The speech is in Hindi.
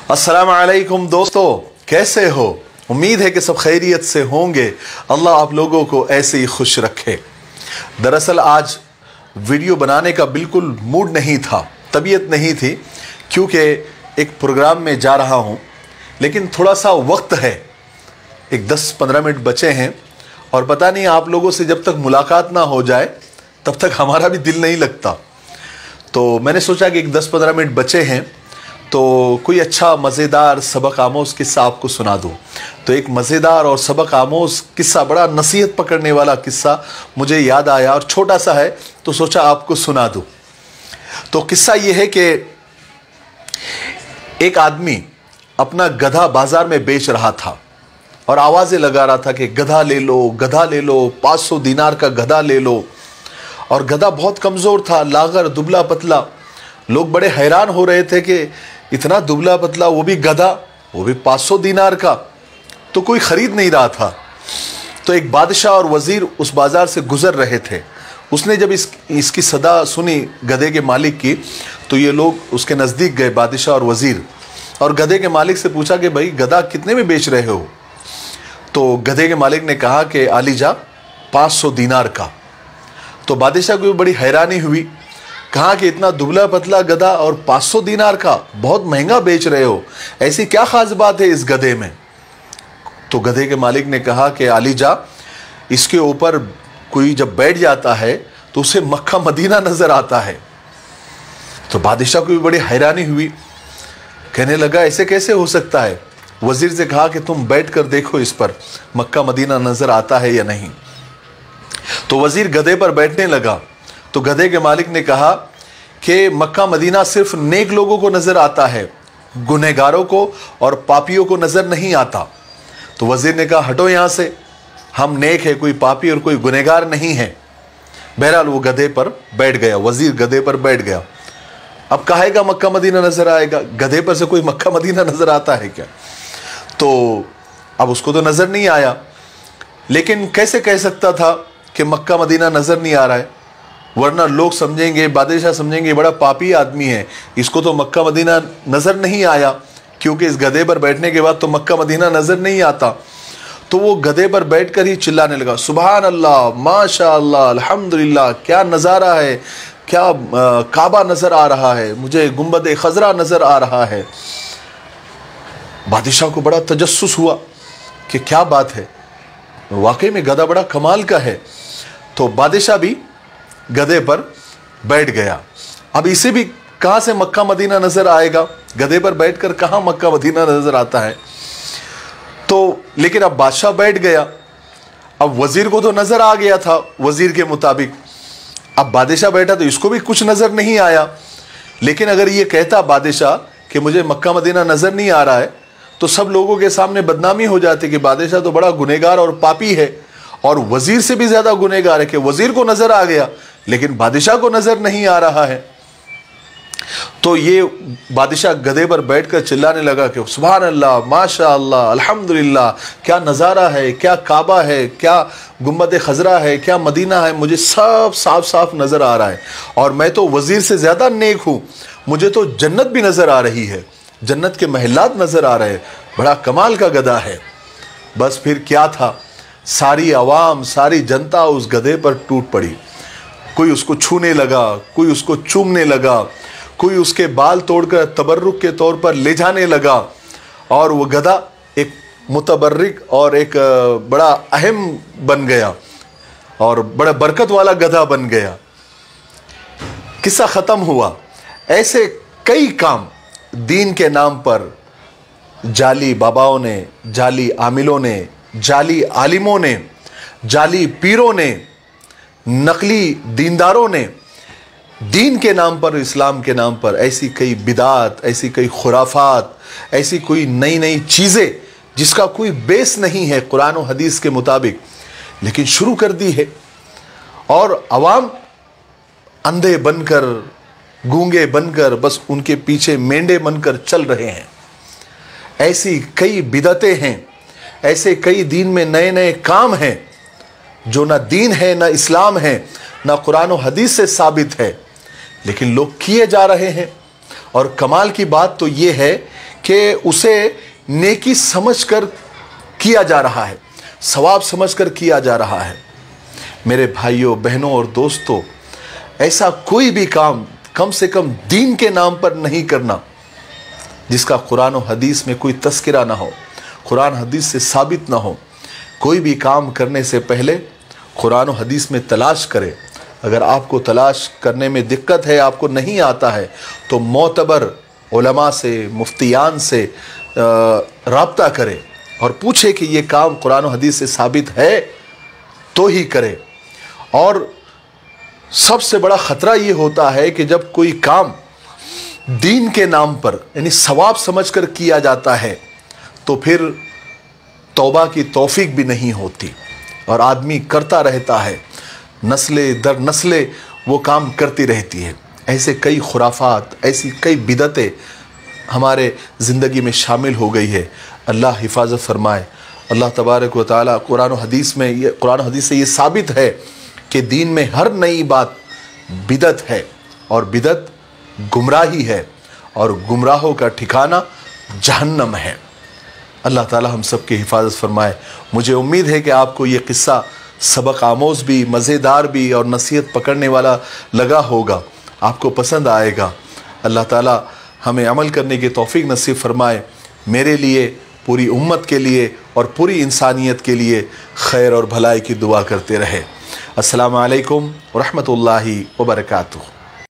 अस्सलाम वालेकुम दोस्तों, कैसे हो? उम्मीद है कि सब खैरियत से होंगे। अल्लाह आप लोगों को ऐसे ही खुश रखे। दरअसल आज वीडियो बनाने का बिल्कुल मूड नहीं था, तबीयत नहीं थी, क्योंकि एक प्रोग्राम में जा रहा हूँ। लेकिन थोड़ा सा वक्त है, एक 10-15 मिनट बचे हैं और पता नहीं आप लोगों से जब तक मुलाकात ना हो जाए तब तक हमारा भी दिल नहीं लगता। तो मैंने सोचा कि एक 10-15 मिनट बचे हैं तो कोई अच्छा मज़ेदार सबक आमोज़ किस्सा आपको सुना दूँ। तो एक मज़ेदार और सबक आमोज़ किस्सा, बड़ा नसीहत पकड़ने वाला किस्सा मुझे याद आया और छोटा सा है तो सोचा आपको सुना दूँ। तो किस्सा ये है कि एक आदमी अपना गधा बाज़ार में बेच रहा था और आवाज़ें लगा रहा था कि गधा ले लो, गधा ले लो, 500 दिनार का गधा ले लो। और गधा बहुत कमज़ोर था, लागर, दुबला पतला। लोग बड़े हैरान हो रहे थे कि इतना दुबला पतला, वो भी गधा, वो भी 500 दिनार का। तो कोई ख़रीद नहीं रहा था। तो एक बादशाह और वज़ीर उस बाज़ार से गुज़र रहे थे। उसने जब इसकी सदा सुनी गधे के मालिक की, तो ये लोग उसके नज़दीक गए, बादशाह और वज़ीर, और गधे के मालिक से पूछा कि भाई गधा कितने में बेच रहे हो? तो गधे के मालिक ने कहा कि आलीजा 500 दिनार का। तो बादशाह को बड़ी हैरानी हुई, कहा कि इतना दुबला पतला गधा और 500 दिनार का, बहुत महंगा बेच रहे हो, ऐसी क्या खास बात है इस गधे में? तो गधे के मालिक ने कहा कि आलीजा, इसके ऊपर कोई जब बैठ जाता है तो उसे मक्का मदीना नजर आता है। तो बादशाह को भी बड़ी हैरानी हुई, कहने लगा ऐसे कैसे हो सकता है? वजीर से कहा कि तुम बैठ कर देखो, इस पर मक्का मदीना नजर आता है या नहीं। तो वजीर गधे पर बैठने लगा तो गधे के मालिक ने कहा कि मक्का मदीना सिर्फ नेक लोगों को नजर आता है, गुनहगारों को और पापियों को नजर नहीं आता। तो वजीर ने कहा हटो यहां से, हम नेक है, कोई पापी और कोई गुनहगार नहीं है। बहरहाल वो गधे पर बैठ गया, वजीर गधे पर बैठ गया। अब कहेगा मक्का मदीना नजर आएगा, गधे पर से कोई मक्का मदीना नजर आता है क्या? तो अब उसको तो नजर नहीं आया, लेकिन कैसे कह सकता था कि मक्का मदीना नजर नहीं आ रहा है? वरना लोग समझेंगे, बादशाह समझेंगे बड़ा पापी आदमी है, इसको तो मक्का मदीना नजर नहीं आया, क्योंकि इस गधे पर बैठने के बाद तो मक्का मदीना नजर नहीं आता। तो वो गधे पर बैठकर ही चिल्लाने लगा, सुभान अल्लाह, माशा अल्लाह, अल्हम्दुलिल्लाह, क्या नज़ारा है, क्या काबा नजर आ रहा है, मुझे गुंबद खजरा नजर आ रहा है। बादशाह को बड़ा तजस्सुस हुआ कि क्या बात है, वाकई में गधा बड़ा कमाल का है। तो बादशाह भी गधे पर बैठ गया। अब इसे भी कहां से मक्का मदीना नजर आएगा? गधे पर बैठकर कहां मक्का मदीना नजर आता है? तो लेकिन अब बादशाह बैठ गया, अब वजीर को तो नजर आ गया था वजीर के मुताबिक। अब बादशाह बैठा तो इसको भी कुछ नजर नहीं आया। लेकिन अगर ये कहता बादशाह कि मुझे मक्का मदीना नजर नहीं आ रहा है, तो सब लोगों के सामने बदनामी हो जाती कि बादशाह तो बड़ा गुनहगार और पापी है, और वजीर से भी ज्यादा गुनहगार है कि वजीर को नजर आ गया लेकिन बादशाह को नजर नहीं आ रहा है। तो ये बादशाह गधे पर बैठकर चिल्लाने लगा कि सुभान अल्लाह, माशा अल्लाह, अल्हम्दुलिल्लाह, क्या नज़ारा है, क्या काबा है, क्या गुंबद खजरा है, क्या मदीना है, मुझे सब साफ साफ नज़र आ रहा है। और मैं तो वजीर से ज़्यादा नेक हूँ, मुझे तो जन्नत भी नज़र आ रही है, जन्नत के महलात नज़र आ रहे हैं, बड़ा कमाल का गधा है। बस फिर क्या था, सारी आवाम, सारी जनता उस गधे पर टूट पड़ी। कोई उसको छूने लगा, कोई उसको चूमने लगा, कोई उसके बाल तोड़कर तबर्रुक के तौर पर ले जाने लगा, और वो गधा एक मुतबर्रिक और एक बड़ा अहम बन गया और बड़ा बरकत वाला गधा बन गया। किस्सा ख़त्म हुआ। ऐसे कई काम दीन के नाम पर जाली बाबाओं ने, जाली आमिलों ने, जाली आलिमों ने, जाली पीरों ने, नकली दीनदारों ने दीन के नाम पर, इस्लाम के नाम पर ऐसी कई बिदात, ऐसी कई खुराफात, ऐसी कोई नई नई चीज़ें जिसका कोई बेस नहीं है कुरान और हदीस के मुताबिक, लेकिन शुरू कर दी है। और अवाम अंधे बनकर, गूंगे बनकर, बस उनके पीछे मेंढे बनकर चल रहे हैं। ऐसी कई बिदतें हैं, ऐसे कई दीन में नए नए काम हैं जो ना दीन है, ना इस्लाम है, ना कुरान और हदीस से साबित है, लेकिन लोग किए जा रहे हैं। और कमाल की बात तो ये है कि उसे नेकी समझकर किया जा रहा है, सवाब समझकर किया जा रहा है। मेरे भाइयों बहनों और दोस्तों, ऐसा कोई भी काम कम से कम दीन के नाम पर नहीं करना जिसका कुरान और हदीस में कोई तस्करा ना हो, कुरान हदीस से साबित ना हो। कोई भी काम करने से पहले कुरान और हदीस में तलाश करें। अगर आपको तलाश करने में दिक्कत है, आपको नहीं आता है, तो मोतबर उलमा से, मुफ्तियान से राब्ता करें और पूछे कि ये काम कुरान और हदीस से साबित है तो ही करें। और सबसे बड़ा ख़तरा ये होता है कि जब कोई काम दीन के नाम पर यानी सवाब समझकर किया जाता है तो फिर तौबा की तौफीक भी नहीं होती और आदमी करता रहता है, नस्लें दर नस्लें वो काम करती रहती है। ऐसे कई खुराफात, ऐसी कई बिदतें हमारे ज़िंदगी में शामिल हो गई है। अल्लाह हिफाजत फरमाए। अल्लाह तबारक व तआला कुरान और हदीस से ये साबित है कि दीन में हर नई बात बिदत है और बिदत गुमराही है और गुमराहों का ठिकाना जहन्नम है। अल्लाह ताला हम सब की हिफाजत फरमाए। मुझे उम्मीद है कि आपको ये किस्सा सबक आमोज़ भी, मज़ेदार भी और नसीहत पकड़ने वाला लगा होगा, आपको पसंद आएगा। अल्लाह ताला हमें अमल करने की तौफीक नसीब फरमाए। मेरे लिए, पूरी उम्मत के लिए और पूरी इंसानियत के लिए खैर और भलाई की दुआ करते रहे। अस्सलामु अलैकुम व रहमतुल्लाहि व बरकातुहू।